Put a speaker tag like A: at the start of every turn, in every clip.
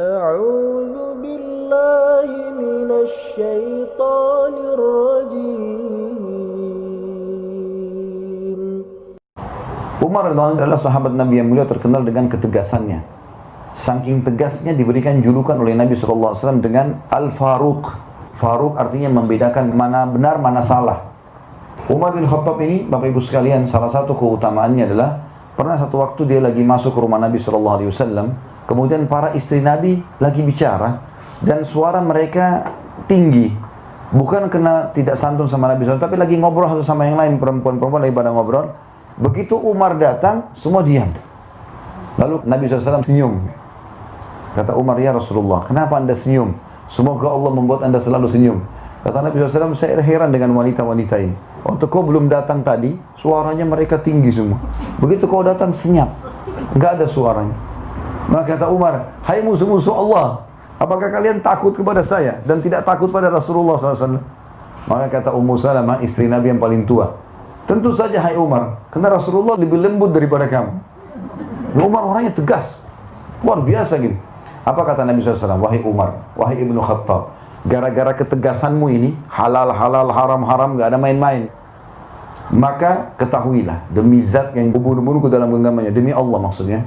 A: أعوذ بالله من الشيطان الرجيم.
B: Umar radhiyallahu anhu adalah sahabat Nabi yang mulia, terkenal dengan ketegasannya. Saking tegasnya diberikan julukan oleh Nabi SAW dengan Al-Faruq. Faruq artinya membedakan mana benar, mana salah. Umar bin Khattab ini, Bapak Ibu sekalian, salah satu keutamaannya adalah pernah satu waktu dia lagi masuk ke rumah Nabi SAW, kemudian para istri Nabi lagi bicara dan suara mereka tinggi. Bukan kena tidak santun sama Nabi SAW, tapi lagi ngobrol satu sama yang lain, perempuan-perempuan lagi pada ngobrol. Begitu Umar datang, semua diam. Lalu Nabi SAW senyum. Kata Umar, "Ya Rasulullah, kenapa anda senyum? Semoga Allah membuat anda selalu senyum." Kata Nabi SAW, "Saya heran dengan wanita-wanita ini. Waktu kau belum datang tadi, suaranya mereka tinggi semua. Begitu kau datang, senyap. Enggak ada suaranya." Maka kata Umar, "Hai musuh-musuh Allah, apakah kalian takut kepada saya dan tidak takut pada Rasulullah SAW?" Maka kata Ummu Salamah, istri Nabi yang paling tua, "Tentu saja hai Umar, karena Rasulullah lebih lembut daripada kamu." Umar orangnya tegas, luar biasa gitu. Apa kata Nabi SAW? "Wahai Umar, wahai Ibnu Khattab, gara-gara ketegasanmu ini, halal, haram, gak ada main-main. Maka ketahuilah, demi zat yang bunuh-bunuh ke dalam genggamannya, demi Allah maksudnya,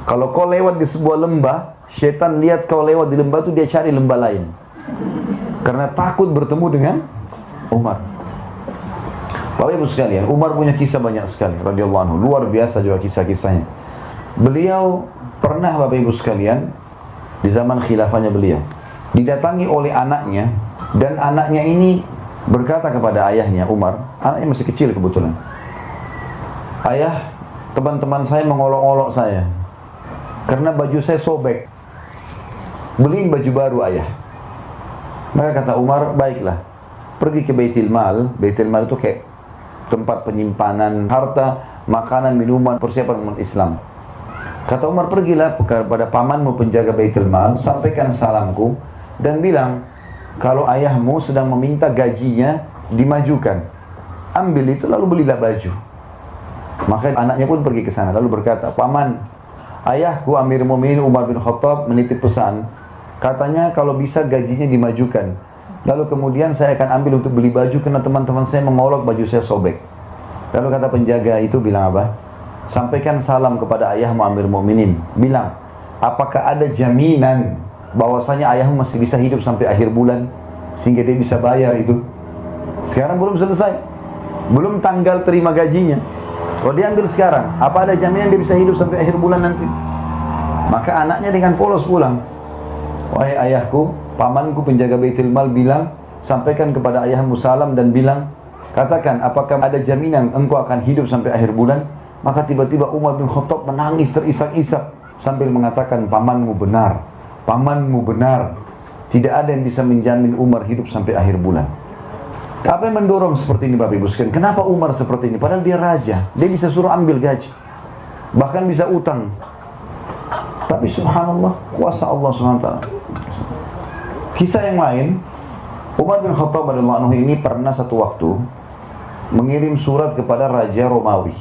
B: kalau kau lewat di sebuah lembah, syaitan lihat kau lewat di lembah itu, dia cari lembah lain. Karena takut bertemu dengan Umar." Bapak Ibu sekalian, Umar punya kisah banyak sekali, radhiyallahu anhu. Luar biasa juga kisah-kisahnya. Beliau pernah, Bapak Ibu sekalian, di zaman khilafahnya beliau, didatangi oleh anaknya, dan anaknya ini berkata kepada ayahnya, Umar, anaknya masih kecil kebetulan, "Ayah, teman-teman saya mengolok-olok saya karena baju saya sobek. Beliin baju baru ayah." Maka kata Umar, "Baiklah, pergi ke Baitul Mal." Baitul Mal itu kayak tempat penyimpanan harta, makanan, minuman, persiapan umat Islam. Kata Umar, "Pergilah kepada pamanmu penjaga Baitul Mal, sampaikan salamku dan bilang kalau ayahmu sedang meminta gajinya dimajukan. Ambil itu lalu belilah baju." Maka anaknya pun pergi ke sana lalu berkata, "Paman, ayahku Amir Mu'minin Umar bin Khattab menitip pesan, katanya kalau bisa gajinya dimajukan. Lalu kemudian saya akan ambil untuk beli baju karena teman-teman saya mengolok baju saya sobek." Lalu kata penjaga itu bilang apa? "Sampaikan salam kepada ayahmu Amir Mu'minin. Bilang, apakah ada jaminan bahwasanya ayahmu masih bisa hidup sampai akhir bulan sehingga dia bisa bayar itu? Sekarang belum selesai, belum tanggal terima gajinya. Kalau dia ambil sekarang, apa ada jaminan dia bisa hidup sampai akhir bulan nanti?" Maka anaknya dengan polos pulang. "Wahai ayahku, pamanku penjaga Baitul Mal bilang, sampaikan kepada ayahmu salam dan bilang, katakan apakah ada jaminan engkau akan hidup sampai akhir bulan?" Maka tiba-tiba Umar bin Khattab menangis terisak-isak sambil mengatakan, "Pamanmu benar, pamanmu benar. Tidak ada yang bisa menjamin Umar hidup sampai akhir bulan." Apa yang mendorong seperti ini Bapak Ibu sekalian? Kenapa Umar seperti ini? Padahal dia raja, dia bisa suruh ambil gaji, bahkan bisa utang. Tapi subhanallah, kuasa Allah SWT. Kisah yang lain, Umar bin Khattab radhiyallahu anhu ini pernah satu waktu mengirim surat kepada Raja Romawi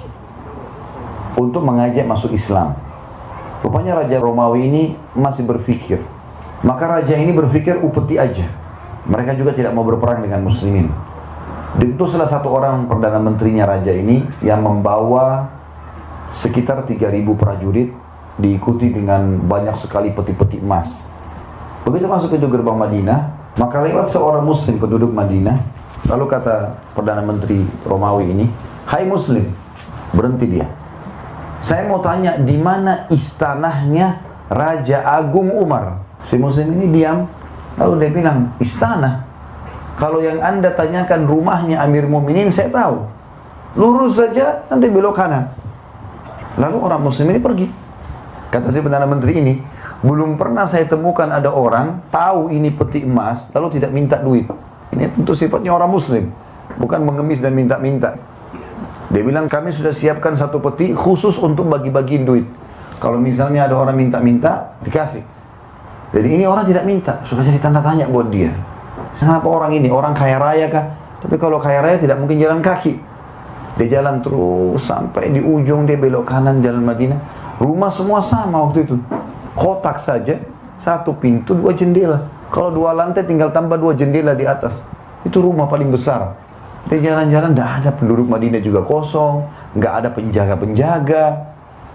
B: untuk mengajak masuk Islam. Rupanya Raja Romawi ini masih berpikir. Maka raja ini berpikir upeti aja, mereka juga tidak mau berperang dengan muslimin. Itu salah satu orang perdana menterinya raja ini yang membawa sekitar 3.000 prajurit, diikuti dengan banyak sekali peti-peti emas. Begitu masuk pintu gerbang Madinah, maka lewat seorang muslim penduduk Madinah. Lalu kata perdana menteri Romawi ini, "Hai muslim," berhenti dia, "saya mau tanya di mana istanahnya Raja Agung Umar." Si muslim ini diam, lalu dia bilang, "Istana? Kalau yang anda tanyakan rumahnya Amir Mu'minin, saya tahu. Lurus saja, nanti belok kanan." Lalu orang muslim ini pergi. Kata si perdana menteri ini, "Belum pernah saya temukan ada orang tahu ini peti emas, lalu tidak minta duit." Ini tentu sifatnya orang muslim, bukan mengemis dan minta-minta. Dia bilang, "Kami sudah siapkan satu peti khusus untuk bagi-bagiin duit. Kalau misalnya ada orang minta-minta, dikasih." Jadi ini orang tidak minta, sudah jadi tanda tanya buat dia. Kenapa orang ini? Orang kaya raya kah? Tapi kalau kaya raya tidak mungkin jalan kaki. Dia jalan terus sampai di ujung, dia belok kanan jalan Madinah. Rumah semua sama waktu itu, kotak saja, satu pintu, dua jendela. Kalau dua lantai tinggal tambah dua jendela di atas. Itu rumah paling besar. Dia jalan-jalan, tidak ada penduduk Madinah juga kosong, nggak ada penjaga-penjaga.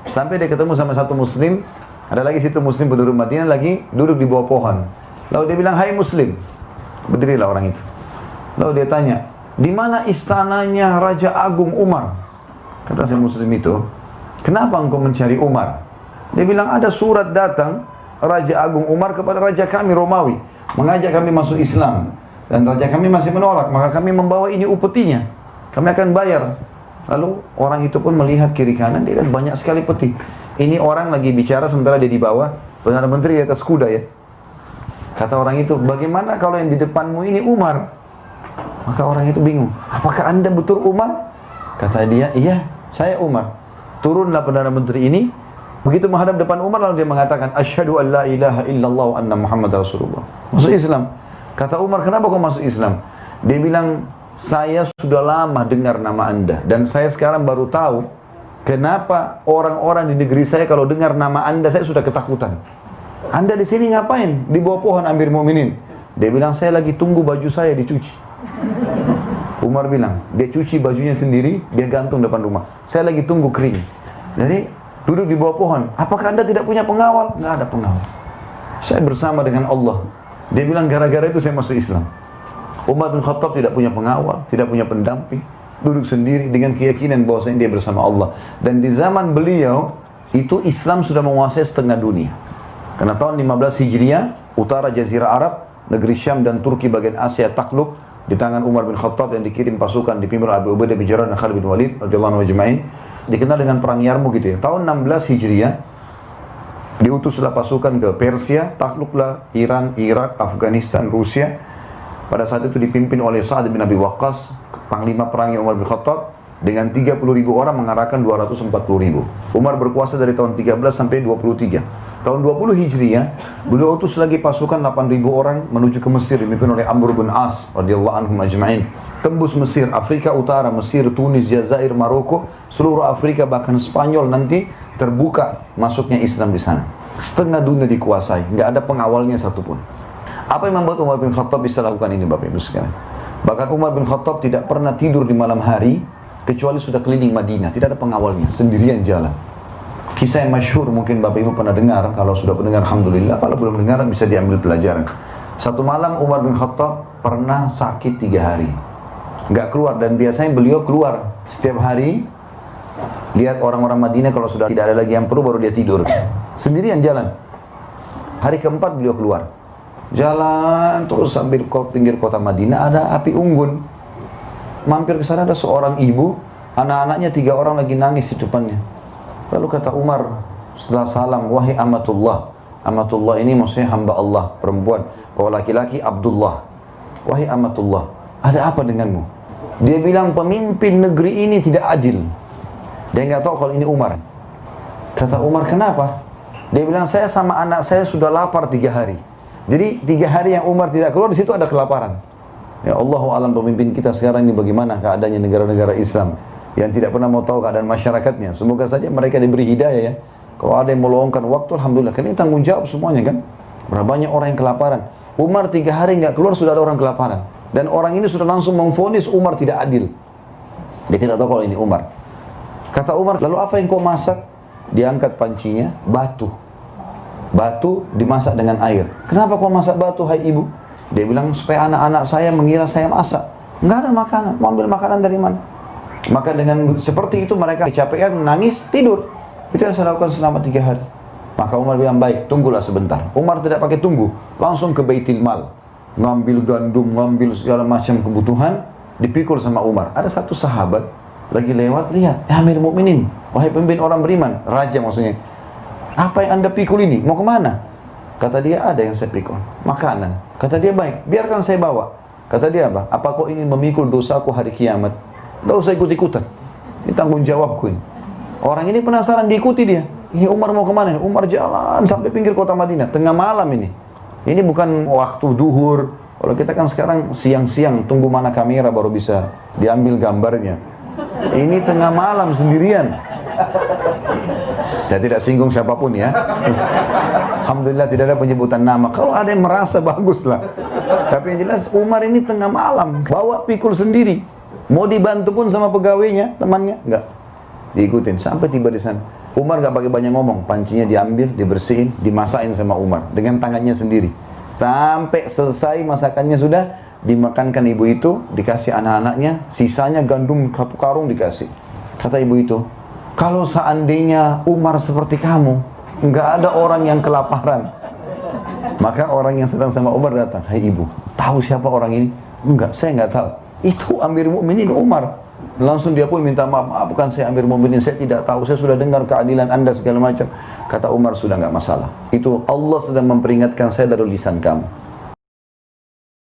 B: Sampai dia ketemu sama satu muslim, ada lagi situ muslim penduduk Madinah lagi duduk di bawah pohon. Lalu dia bilang, hai muslim. Berdirilah orang itu. Lalu dia tanya, di mana istananya Raja Agung Umar? Kata si muslim itu, kenapa engkau mencari Umar? Dia bilang, ada surat datang Raja Agung Umar kepada Raja kami Romawi, mengajak kami masuk Islam. Dan Raja kami masih menolak, maka kami membawa ini upetinya. Kami akan bayar. Lalu orang itu pun melihat kiri kanan, dia lihat banyak sekali peti. Ini orang lagi bicara sementara dia di bawah, Perdana Menteri di atas kuda ya. Kata orang itu, bagaimana kalau yang di depanmu ini Umar? Maka orang itu bingung, apakah anda betul Umar? Kata dia, iya, saya Umar. Turunlah Perdana Menteri ini, begitu menghadap depan Umar, lalu dia mengatakan, asyhadu an la ilaha illallah wa anna Muhammad Rasulullah. Masuk Islam. Kata Umar, kenapa kau masuk Islam? Dia bilang, saya sudah lama dengar nama anda, dan saya sekarang baru tahu kenapa orang-orang di negeri saya kalau dengar nama anda, saya sudah ketakutan. Anda di sini ngapain? Di bawah pohon Amir Mu'minin. Dia bilang, saya lagi tunggu baju saya dicuci. Umar bilang, dia cuci bajunya sendiri, dia gantung depan rumah. Saya lagi tunggu kering. Jadi, duduk di bawah pohon. Apakah anda tidak punya pengawal? Nggak ada pengawal. Saya bersama dengan Allah. Dia bilang, gara-gara itu saya masuk Islam. Umar bin Khattab tidak punya pengawal, tidak punya pendamping, duduk sendiri dengan keyakinan bahwasanya dia bersama Allah. Dan di zaman beliau, itu Islam sudah menguasai setengah dunia. Karena tahun 15 Hijriah, utara Jazirah Arab, negeri Syam dan Turki bagian Asia takluk di tangan Umar bin Khattab yang dikirim pasukan dipimpin Abu Ubaidah bin Jarrah dan Khalid bin Walid radhiyallahu anhu ajma'in. Dikenal dengan perang Yarmuk gitu ya. Tahun 16 Hijriah, diutuslah pasukan ke Persia, takluklah Iran, Irak, Afghanistan, Rusia. Pada saat itu dipimpin oleh Sa'ad bin Abi Waqqas, panglima perangnya Umar bin Khattab, dengan 30.000 orang mengarahkan 240.000. Umar berkuasa dari tahun 13 sampai 23. Tahun 20 Hijriah, beliau utus lagi pasukan 8.000 orang menuju ke Mesir, dipimpin oleh Amr bin As radhiyallahu anhum ajma'in. Tembus Mesir, Afrika Utara, Mesir, Tunis, Jazair, Maroko, seluruh Afrika bahkan Spanyol nanti terbuka masuknya Islam di sana. Setengah dunia dikuasai, nggak ada pengawalnya satupun. Apa yang membuat Umar bin Khattab bisa lakukan ini, Bapak Ibu sekalian? Bahkan Umar bin Khattab tidak pernah tidur di malam hari kecuali sudah keliling Madinah, tidak ada pengawalnya, sendirian jalan. Kisah yang masyhur mungkin Bapak Ibu pernah dengar, kalau sudah pendengar alhamdulillah, kalau belum dengar bisa diambil pelajaran. Satu malam Umar bin Khattab pernah sakit 3 hari, nggak keluar, dan biasanya beliau keluar setiap hari. Lihat orang-orang Madinah kalau sudah tidak ada lagi yang perlu baru dia tidur, sendirian jalan. Hari keempat beliau keluar, jalan terus sambil pinggir kota Madinah ada api unggun. Mampir ke sana ada seorang ibu, anak-anaknya 3 orang lagi nangis di depannya. Lalu kata Umar setelah salam, wahai amatullah. Amatullah ini maksudnya hamba Allah, perempuan. Kalau laki-laki Abdullah. Wahai amatullah, ada apa denganmu? Dia bilang pemimpin negeri ini tidak adil. Dia nggak tahu kalau ini Umar. Kata Umar, kenapa? Dia bilang, saya sama anak saya sudah lapar 3 hari. Jadi 3 hari yang Umar tidak keluar, di situ ada kelaparan. Ya Allahu alam pemimpin kita sekarang ini bagaimana keadaannya negara-negara Islam yang tidak pernah mau tahu keadaan masyarakatnya. Semoga saja mereka diberi hidayah ya. Kalau ada yang meluangkan waktu, alhamdulillah. Karena ini tanggung jawab semuanya kan. Berapa banyak orang yang kelaparan. Umar 3 hari nggak keluar sudah ada orang kelaparan. Dan orang ini sudah langsung memvonis Umar tidak adil. Dia tidak tahu kalau ini Umar. Kata Umar, lalu apa yang kau masak? Diangkat pancinya, batu. Batu dimasak dengan air. Kenapa kau masak batu, hai ibu? Dia bilang, supaya anak-anak saya mengira saya masak. Nggak ada makanan, mau ambil makanan dari mana? Maka dengan seperti itu mereka kecapean, menangis, tidur. Itu yang saya lakukan selama 3 hari. Maka Umar bilang, baik, tunggulah sebentar. Umar tidak pakai tunggu, langsung ke Baitul Mal. Ngambil gandum, ngambil segala macam kebutuhan, dipikul sama Umar. Ada satu sahabat, lagi lewat, lihat, ya Amir Mu'minin, wahai pemimpin orang beriman, raja maksudnya. Apa yang anda pikul ini? Mau kemana? Kata dia, ada yang saya pikul, makanan. Kata dia, baik, biarkan saya bawa. Kata dia apa? Apa kau ingin memikul dosaku hari kiamat? Tidak usah ikut-ikutan. Ini tanggung jawabku ini. Orang ini penasaran, diikuti dia. Ini Umar mau kemana? Umar jalan sampai pinggir kota Madinah, tengah malam ini. Ini bukan waktu duhur. Kalau kita kan sekarang siang-siang, tunggu mana kamera baru bisa diambil gambarnya. Ini tengah malam sendirian. Saya tidak singgung siapapun ya. Alhamdulillah tidak ada penyebutan nama. Kalau ada yang merasa baguslah. Tapi yang jelas Umar ini tengah malam bawa pikul sendiri. Mau dibantu pun sama pegawainya, temannya, enggak. Diikutin sampai tiba di sana. Umar enggak pakai banyak ngomong, pancinya diambil, dibersihin, dimasakin sama Umar dengan tangannya sendiri. Sampai selesai masakannya sudah, dimakankan ibu itu, dikasih anak-anaknya, sisanya gandum 1 karung dikasih. Kata ibu itu, kalau seandainya Umar seperti kamu, enggak ada orang yang kelaparan. Maka orang yang sedang sama Umar datang, hai ibu, tahu siapa orang ini? Enggak, saya enggak tahu. Itu Amir Mukminin Umar. Langsung dia pun minta maaf, bukan saya Amir Mukminin, saya tidak tahu, saya sudah dengar keadilan anda segala macam. Kata Umar, sudah enggak masalah. Itu Allah sedang memperingatkan saya dari lisan kamu.